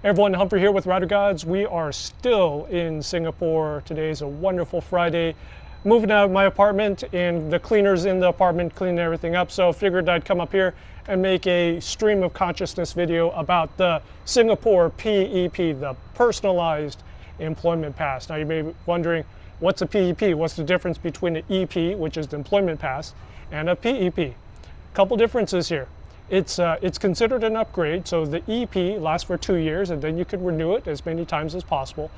Hey everyone, Humphrey here with Router Gods. We are still in Singapore. Today is a wonderful Friday. Moving out of my apartment and the cleaners in the apartment cleaning everything up. So figured I'd come up here and make a stream of consciousness video about the Singapore PEP, the Personalised Employment Pass. Now you may be wondering, what's a PEP? What's the difference between an EP, which is the Employment Pass, and a PEP? Couple differences here. It's considered an upgrade, so the EP lasts for 2 years and then you can renew it as many times as possible.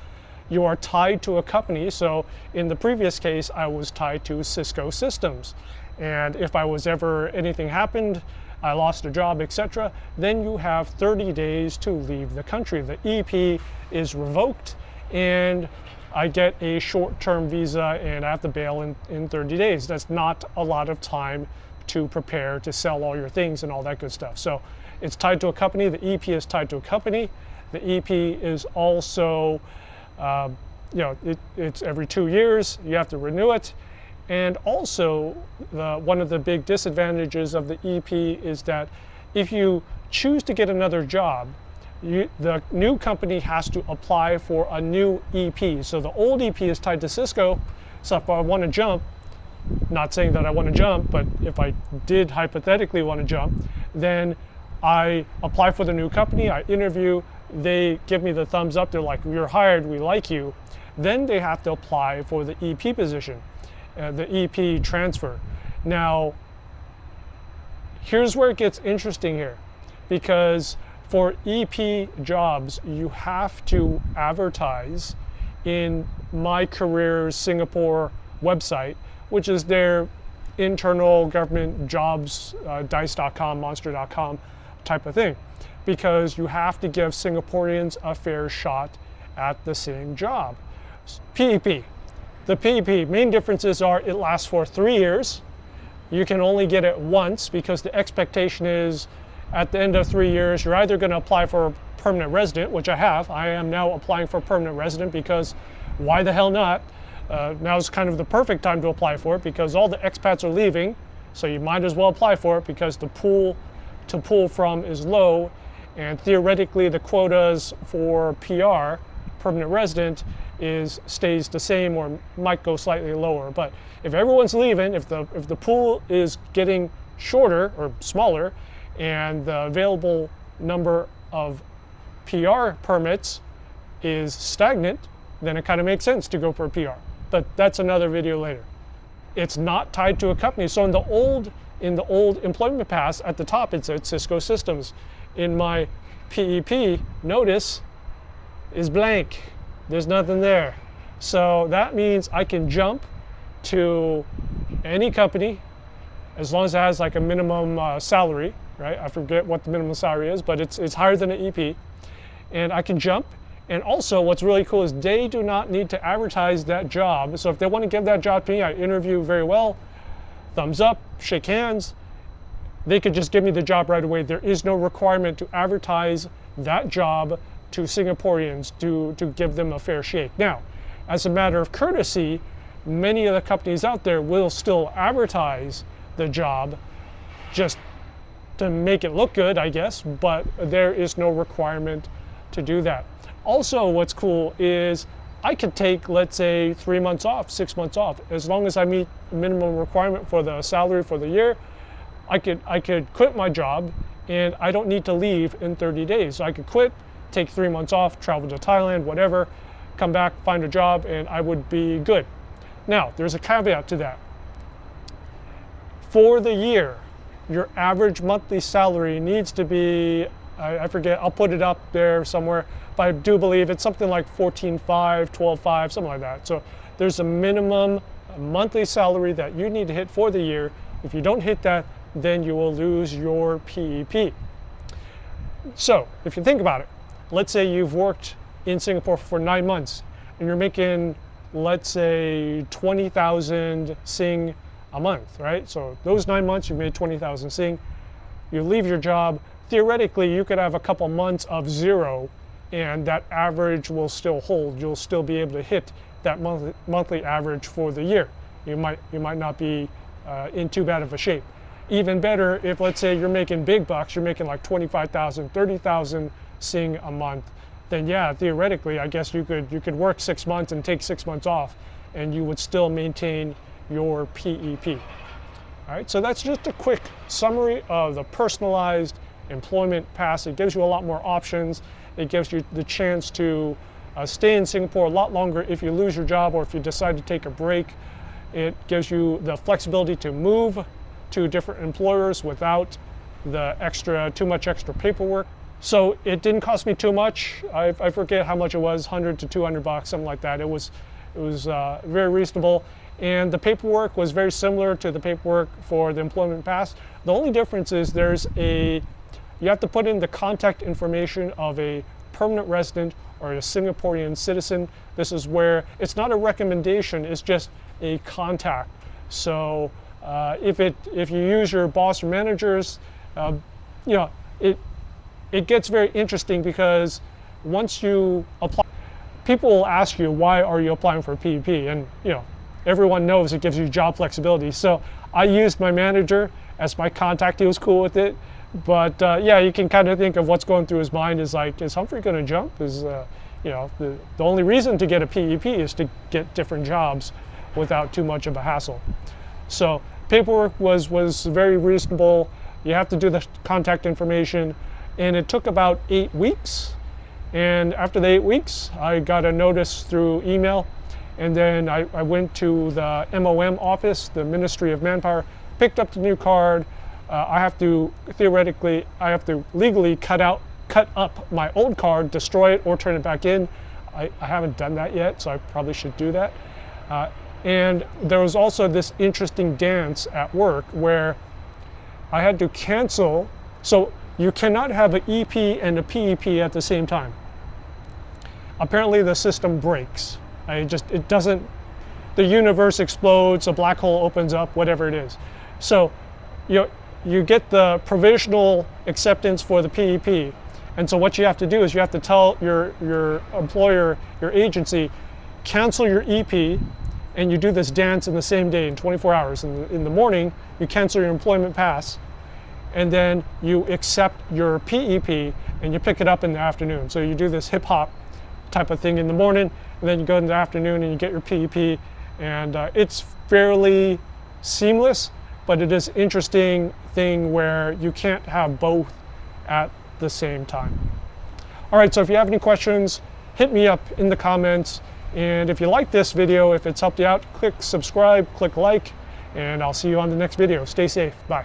You are tied to a company, so in the previous case I was tied to Cisco Systems, and if anything happened, I lost a job, etc., then you have 30 days to leave the country. The EP is revoked and I get a short-term visa and I have to bail in 30 days. That's not a lot of time to prepare to sell all your things and all that good stuff. So it's tied to a company. The EP is tied to a company. The EP is also, it's every 2 years. You have to renew it. And also, one of the big disadvantages of the EP is that if you choose to get another job, the new company has to apply for a new EP. So the old EP is tied to Cisco. So if I want to jump, not saying that I want to jump, but if I did hypothetically want to jump, then I apply for the new company, I interview, they give me the thumbs up, they're like, you're hired, we like you. Then they have to apply for the EP position, the EP transfer. Now, here's where it gets interesting here, because for EP jobs, you have to advertise in My Careers Singapore website, which is their internal government jobs, dice.com, monster.com type of thing, because you have to give Singaporeans a fair shot at the same job. PEP. The PEP, main differences are it lasts for 3 years. You can only get it once because the expectation is at the end of 3 years, you're either going to apply for a permanent resident, which I have. I am now applying for a permanent resident because why the hell not? Now is kind of the perfect time to apply for it because all the expats are leaving, so you might as well apply for it because the pool to pull from is low, and theoretically the quotas for PR, permanent resident, stays the same or might go slightly lower. But if everyone's leaving, if the pool is getting shorter or smaller, and the available number of PR permits is stagnant, then it kind of makes sense to go for a PR. But that's another video later. It's not tied to a company. So in the old employment pass at the top, it said Cisco Systems. In my PEP, notice is blank. There's nothing there. So that means I can jump to any company as long as it has like a minimum salary, right? I forget what the minimum salary is, but it's higher than an EP. And I can jump. And also what's really cool is they do not need to advertise that job. So if they want to give that job to me, I interview very well, thumbs up, shake hands, they could just give me the job right away. There is no requirement to advertise that job to Singaporeans to give them a fair shake. Now, as a matter of courtesy, many of the companies out there will still advertise the job just to make it look good, I guess, but there is no requirement to do that. Also, what's cool is I could take, let's say, 3 months off, 6 months off. As long as I meet the minimum requirement for the salary for the year, I could quit my job and I don't need to leave in 30 days. So I could quit, take 3 months off, travel to Thailand, whatever, come back, find a job, and I would be good. Now, there's a caveat to that. For the year, your average monthly salary needs to be, I forget, I'll put it up there somewhere, but I do believe it's something like 14.5, 12.5, something like that. So there's a minimum monthly salary that you need to hit for the year. If you don't hit that, then you will lose your PEP. So if you think about it, let's say you've worked in Singapore for 9 months and you're making, let's say, 20,000 Sing a month, right? So those 9 months you've made 20,000 Sing. You leave your job, theoretically you could have a couple months of zero and that average will still hold. You'll still be able to hit that monthly average for the year. You might not be in too bad of a shape. Even better if, let's say, you're making big bucks, you're making like 25,000, 30,000 Sing a month, then yeah, theoretically, I guess you could work 6 months and take 6 months off, and you would still maintain your PEP. All right, so that's just a quick summary of the Personalized Employment Pass. It gives you a lot more options. It gives you the chance to stay in Singapore a lot longer if you lose your job or if you decide to take a break. It gives you the flexibility to move to different employers without the too much extra paperwork. So it didn't cost me too much. I forget how much it was, 100 to 200 bucks, something like that. It was very reasonable. And the paperwork was very similar to the paperwork for the Employment Pass. The only difference is you have to put in the contact information of a permanent resident or a Singaporean citizen. This is where it's not a recommendation, it's just a contact. So if you use your boss or managers, it gets very interesting, because once you apply, people will ask you, why are you applying for a PEP? And everyone knows it gives you job flexibility. So I used my manager as my contact. He was cool with it. But yeah, you can kind of think of what's going through his mind is like, is Humphrey going to jump? The only reason to get a PEP is to get different jobs without too much of a hassle. So paperwork was very reasonable. You have to do the contact information, and it took about 8 weeks. And after the 8 weeks, I got a notice through email, and then I went to the MOM office, the Ministry of Manpower, picked up the new card. I have to legally cut up my old card, destroy it, or turn it back in. I haven't done that yet, so I probably should do that. And there was also this interesting dance at work where I had to cancel. So you cannot have an EP and a PEP at the same time. Apparently the system breaks. It doesn't, the universe explodes, a black hole opens up, whatever it is. So you get the provisional acceptance for the PEP. And so what you have to do is you have to tell your employer, your agency, cancel your EP, and you do this dance in the same day in 24 hours. In the morning, you cancel your employment pass, and then you accept your PEP and you pick it up in the afternoon. So you do this hip hop type of thing in the morning, and then you go in the afternoon and you get your PEP, and it's fairly seamless, but it is an interesting thing where you can't have both at the same time. All right, so if you have any questions, hit me up in the comments. And if you like this video, if it's helped you out, click subscribe, click like, and I'll see you on the next video. Stay safe. Bye.